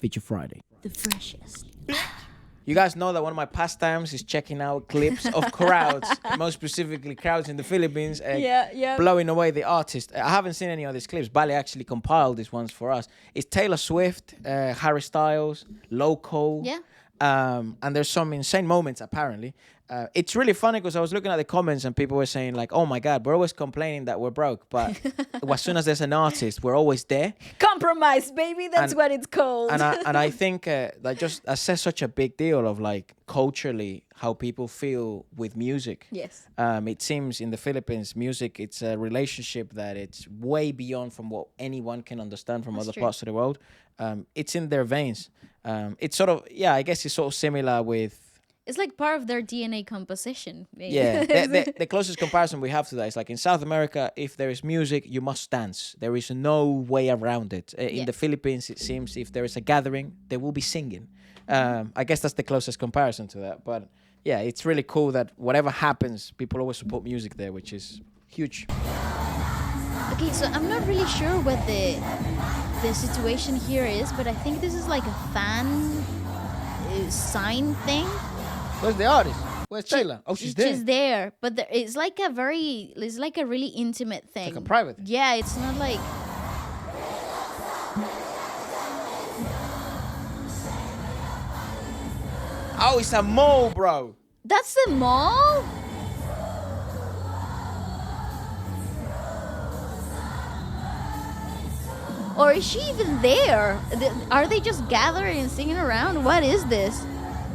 Feature Friday. The freshest. You guys know that one of my pastimes is checking out clips of crowds, most specifically crowds in the Philippines, blowing away the artist. I haven't seen any of these clips. Bali actually compiled these ones for us. It's Taylor Swift, Harry Styles, Loco. Yeah. And there's some insane moments, apparently. It's really funny because I was looking at the comments and people were saying, like, oh, my God, we're always complaining that we're broke. But as soon as there's an artist, we're always there. Compromise, baby. That's what it's called. And I think that just I says such a big deal of, like, culturally how people feel with music. Yes. It seems in the Philippines, music, it's a relationship that it's way beyond from what anyone can understand from other parts of the world. It's in their veins. It's sort of, I guess it's sort of similar with... It's like part of their DNA composition. Maybe. Yeah, the closest comparison we have to that is like in South America, if there is music, you must dance. There is no way around it. In the Philippines, it seems if there is a gathering, they will be singing. I guess that's the closest comparison to that. But yeah, it's really cool that whatever happens, people always support music there, which is huge. Okay, so I'm not really sure what the situation here is, but I think this is like a fan sign thing. Where's the artist? Where's Taylor? Oh, she's there. She's there, but it's like a really intimate thing. Like a private thing. Yeah, it's not like. Oh, it's a mall, bro. That's the mall? Or is she even there? Are they just gathering and singing around? What is this?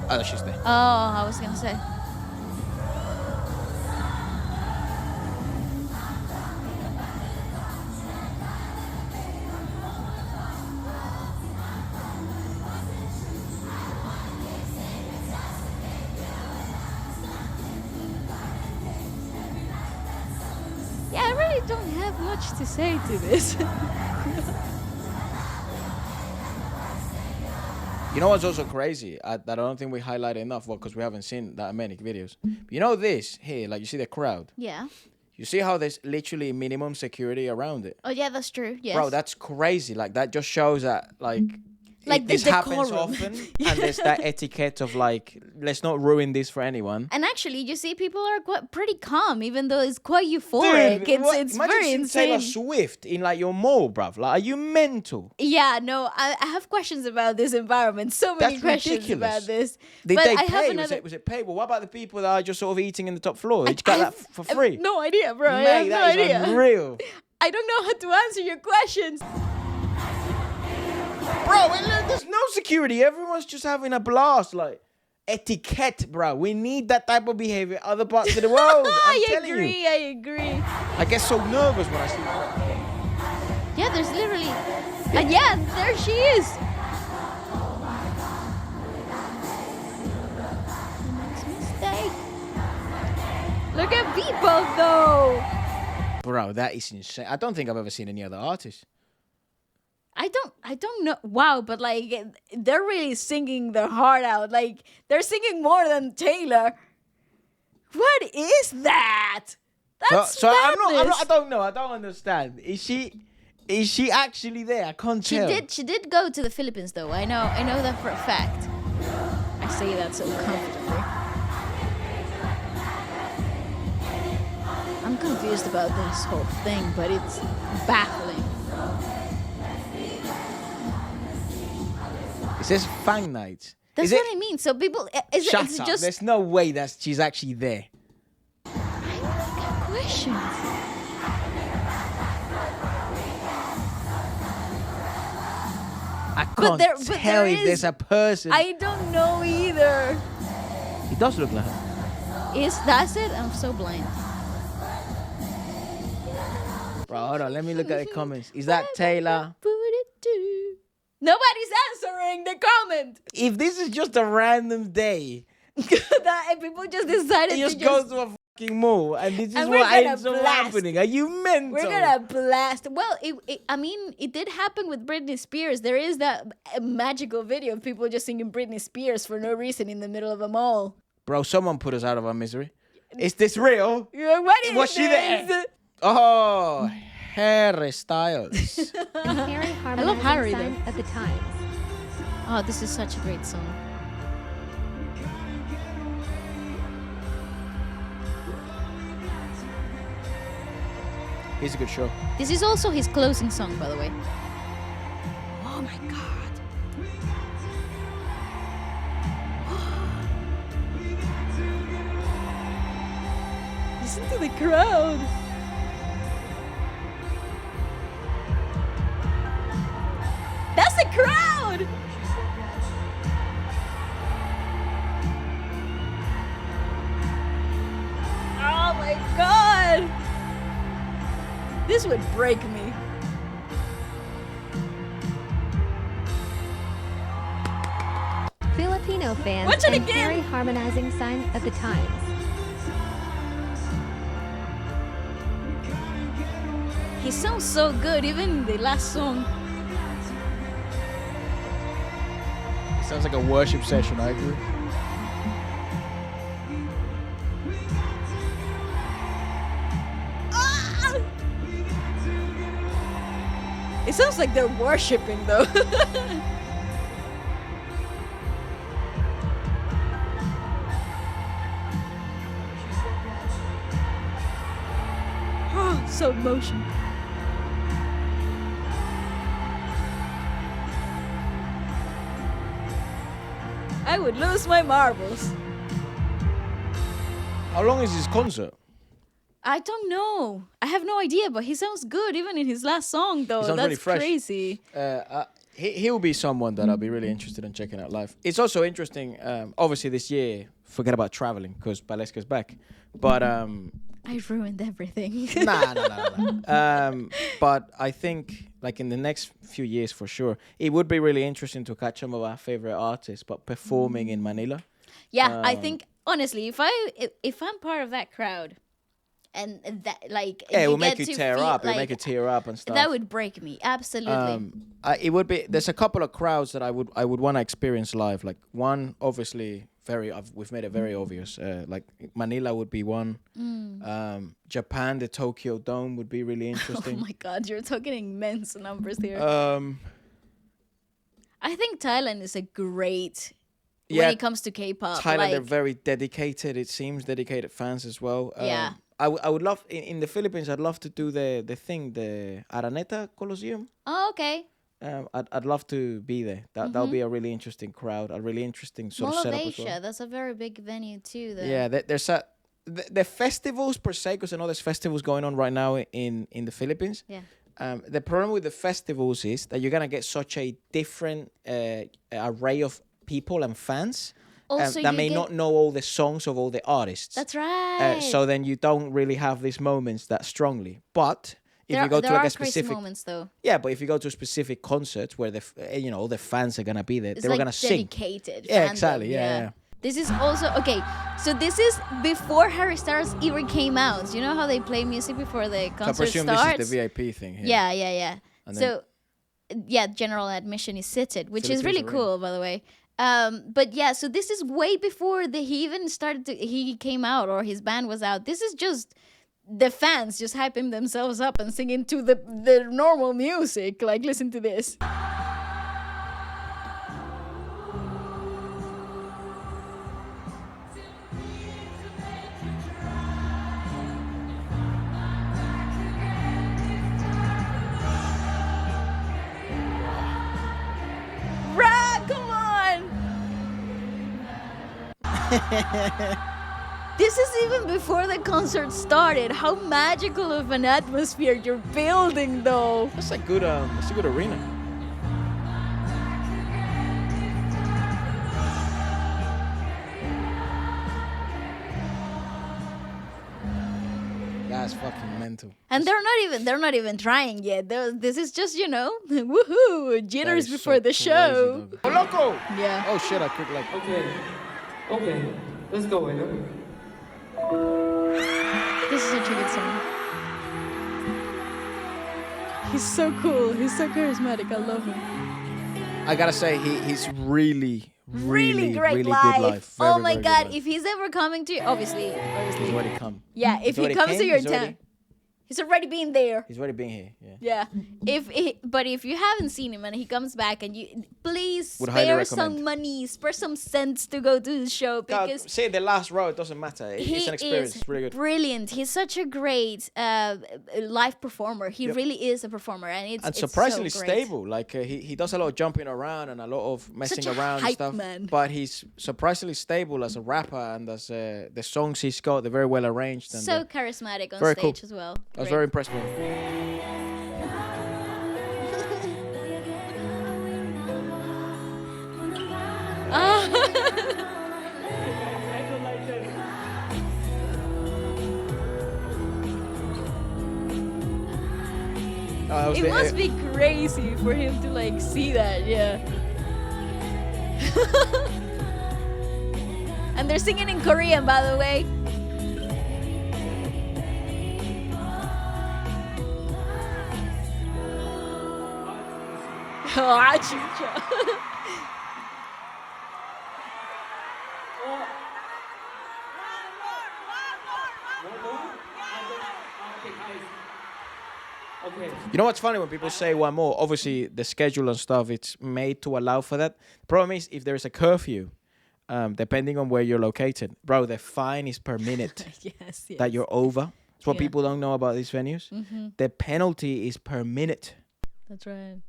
Oh, she's there. Oh, I was gonna say. Yeah, I really don't have much to say to this. You know what's also crazy that I don't think we highlight enough, well, because we haven't seen that many videos. But you know this here, like you see the crowd. Yeah. You see how there's literally minimum security around it. Oh yeah, that's true. Yes. Bro, that's crazy. Like that just shows that this the happens decorum. often, and there's that etiquette of like, let's not ruin this for anyone. And actually, you see, people are pretty calm, even though it's quite euphoric. Dude, it's very insane. Taylor Swift in like your mall, bruv. Like, are you mental? Yeah, no, I have questions about this environment. So many That's questions ridiculous. about this. Did but they I pay? have another... Was it paid? Well, what about the people that are just sort of eating in the top floor? They just got that for free. I have no idea, bro. Mate, I have no that is idea. unreal. I don't know how to answer your questions. Bro, there's no security. Everyone's just having a blast. Like, etiquette, bro. We need that type of behavior in other parts of the world. I agree. I get so nervous when I see that. Yeah, there's literally... And yeah, there she is. Next mistake. Look at people, though. Bro, that is insane. I don't think I've ever seen any other artist. I don't know. Wow, but like they're really singing their heart out. Like they're singing more than Taylor. What is that? That's so madness. I don't know. I don't understand. Is she actually there? I can't tell. She did go to the Philippines though. I know that for a fact. I say that so comfortably. I'm confused about this whole thing, but it's baffling. It says fan night. That's what I mean. So people, it's just... There's no way that she's actually there. I have questions. I can't tell if there's a person. I don't know either. It does look like her. That's it? I'm so blind. Bro, hold on. Let me look at the comments. Is that Taylor? Nobody's answering the comment. If this is just a random day, that people just decided he just goes to a fucking mall and this is what ends up happening. Are you mental? We're gonna blast. Well, it did happen with Britney Spears. There is that magical video of people just singing Britney Spears for no reason in the middle of a mall. Bro, someone put us out of our misery. Is this real? Was she there? Oh, Harry Styles. And Harry I love Harry though. at the Times. Oh, this is such a great song. He's a good show. This is also his closing song, by the way. Oh my god. Listen to the crowd. That's the crowd! Oh my god! This would break me. Filipino fans Watch it and again. very harmonizing sign of the times. He sounds so good, even in the last song. Sounds like a worship session, I agree. Ah! It sounds like they're worshipping though. So emotional. I would lose my marbles. How long is his concert? I don't know. I have no idea, but he sounds good even in his last song though. He sounds That's really fresh. crazy. He'll be someone that I'll be really interested in checking out live. It's also interesting, obviously this year, forget about traveling because Waleska's back. But I ruined everything. nah. But I think like in the next few years for sure, it would be really interesting to catch some of our favorite artists, but performing in Manila. Yeah, I think honestly, if I'm part of that crowd, and that like Yeah, it you will make get you to tear feel up. It'll like- make you tear up and stuff. that would break me absolutely. It would be. There's a couple of crowds that I would want to experience live. Like one, obviously, we've made it very obvious. Like Manila would be one. Japan, the Tokyo Dome would be really Oh interesting. my god, you're talking immense numbers here. I think Thailand is a great when Yeah, it comes to K-pop. Thailand, like, they're very dedicated. It seems dedicated fans as well. Yeah. I would love in the Philippines. I'd love to do the Araneta Coliseum. oh, okay. I'd love to be there. That'll be a really interesting crowd, a really interesting sort Mall of of setup as Asia, well. that's a very big venue too. Though. Yeah, there's the festivals per se, because I know there's festivals going on right now in the Philippines. Yeah. The problem with the festivals is that you're gonna get such a different array of people and fans Also, that you may get- not know all the songs of all the artists. That's right. So then you don't really have these moments that strongly. But if there you go there to like are a crazy specific, moments though. yeah, but if you go to a specific concert where all the fans are gonna be there, It's they're like gonna sing. dedicated. Yeah, fandom, exactly. Yeah. This is also okay. So this is before Harry Styles even came out. You know how they play music before the So I concert presume starts? this is the VIP thing here. Yeah. And So, yeah, general admission is seated, which is Philippines really Arena. cool, by the way. But yeah, so this is way before he even he came out or his band was out. This is just the fans just hyping themselves up and singing to the normal music. Like, listen to this. Right, come on. This is even before the concert started. How magical of an atmosphere you're building, though. That's a good arena. That's fucking mental. And they're not even trying yet. This is just, woohoo, jitters That is before so the show. crazy, dog. Oh, loco! Yeah. Oh shit! I could like. Okay, let's go, Wayne. This is such a good song. He's so cool. He's so charismatic. I love him. I gotta say, he's really Really great really live. good live. Oh Very, my very good god, live. if he's ever coming to obviously. He's already come. Yeah, if He's he already comes came, to your he's town. already- He's already been there. He's already been here. Yeah. Yeah. But if you haven't seen him and he comes back, and you please Would highly spare recommend. some money, spare some cents to go to the show, because Say the last row, it doesn't matter. It's an experience. is It's really good. brilliant. He's such a great live performer. He really is a performer, and it's surprisingly so great. stable. Like he does a lot of jumping around and a lot of messing Such a around and hype stuff. man. But he's surprisingly stable as a rapper, and as the songs he's got, they're very well arranged. And So charismatic on very stage cool. as well. I was Great. very impressed with him. That was It must be crazy for him to like see that, yeah. And they're singing in Korean, by the way. Ah, chucha. One more? Okay, guys. Okay. You know what's funny when people say one more? Obviously, the schedule and stuff, it's made to allow for that. The problem is, if there's a curfew, depending on where you're located, bro, the fine is per minute Yes. that you're over. It's what Yeah. people don't know about these venues. The penalty is per minute. That's right.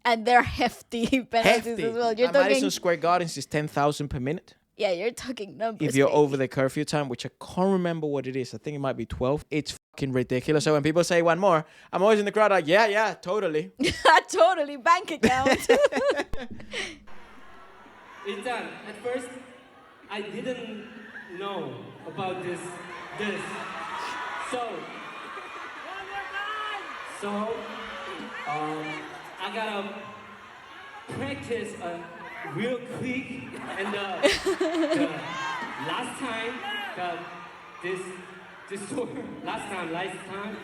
And they're hefty penalties Hefty. as well. You're At talking, Madison Square Gardens is 10,000 per minute. yeah, you're talking numbers. If you're baby. over the curfew time, which I can't remember what it is. I think it might be 12. It's fucking ridiculous. So when people say one more, I'm always in the crowd like, yeah, totally. Totally, bank account. 일단, at first, I didn't know about this. So, I gotta practice real quick, and the last time, this tour, last time.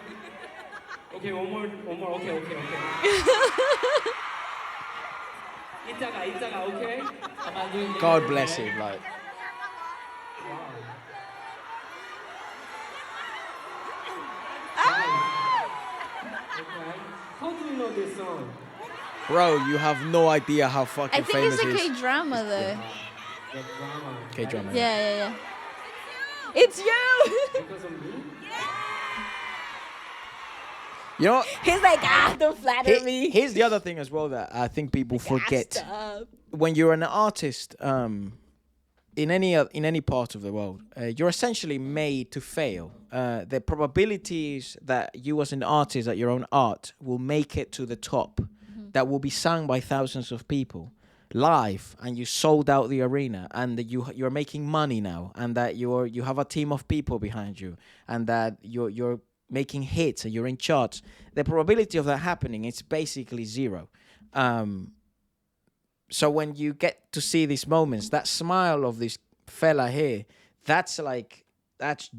Okay, one more. Okay. 이따가, okay? I'm not doing it. God bless him. Like, Okay. How do you know this song? bro, you have no idea how fucking I think famous it's a he is. K-drama though. The drama. K-drama. Yeah. It's you! Because of me? You know what? He's like, don't flatter me. Here's the other thing as well that I think people forget. Stop. When you're an artist, in any part of the world, you're essentially made to fail. The probabilities that you as an artist at your own art will make it to the top, that will be sung by thousands of people live, and you sold out the arena, and that you're making money now, and that you have a team of people behind you, and that you're making hits and you're in charts. The probability of that happening is basically zero. So when you get to see these moments, that smile of this fella here, that's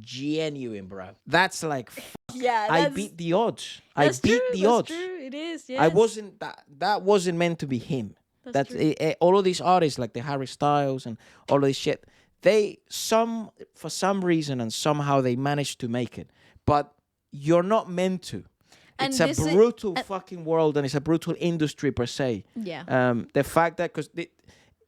genuine, bro. That's like, Yeah, I that's, beat the odds. that's I beat true, the that's odds. True. It is, yes. I wasn't that wasn't meant to be him. That's true. All of these artists like the Harry Styles and all of this shit. For some reason and somehow they managed to make it, but you're not meant to. And It's a this is- brutal fucking world, and it's a brutal industry per se. Yeah. The fact that,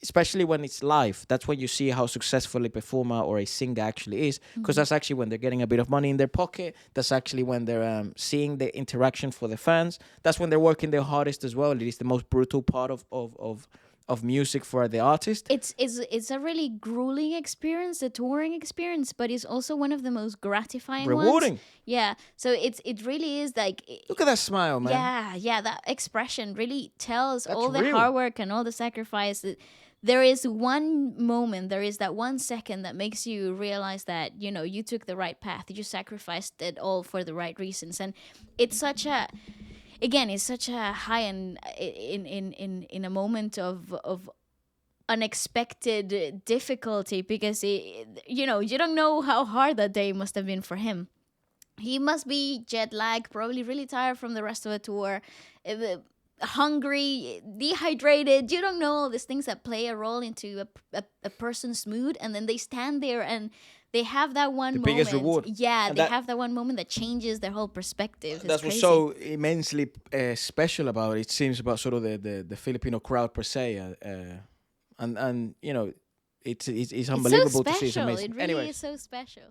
especially when it's live, that's when you see how successful a performer or a singer actually is, because that's actually when they're getting a bit of money in their pocket. That's actually when they're seeing the interaction for the fans. That's when they're working their hardest as well. It is the most brutal part of music for the artist. It's a really grueling experience, a touring experience, but it's also one of the most gratifying Rewarding. ones. Yeah. So it really is like, Look at that smile, man. yeah, that expression really tells That's all the real. hard work and all the sacrifice. That there is one moment, there is that 1 second that makes you realize that, you took the right path. You sacrificed it all for the right reasons. And it's such a high and in a moment of unexpected difficulty, because you don't know how hard that day must have been for him. He must be jet lagged, probably really tired from the rest of the tour, hungry, dehydrated. You don't know all these things that play a role into a person's mood, and then they stand there and they have that one The moment. biggest reward. Yeah, And they that- have that one moment that changes their whole perspective. It's That's what's crazy. so immensely special about it. It seems about sort of the Filipino crowd per se, and you know, it's It's unbelievable so to see. It's special. amazing. It really Anyways, is so special.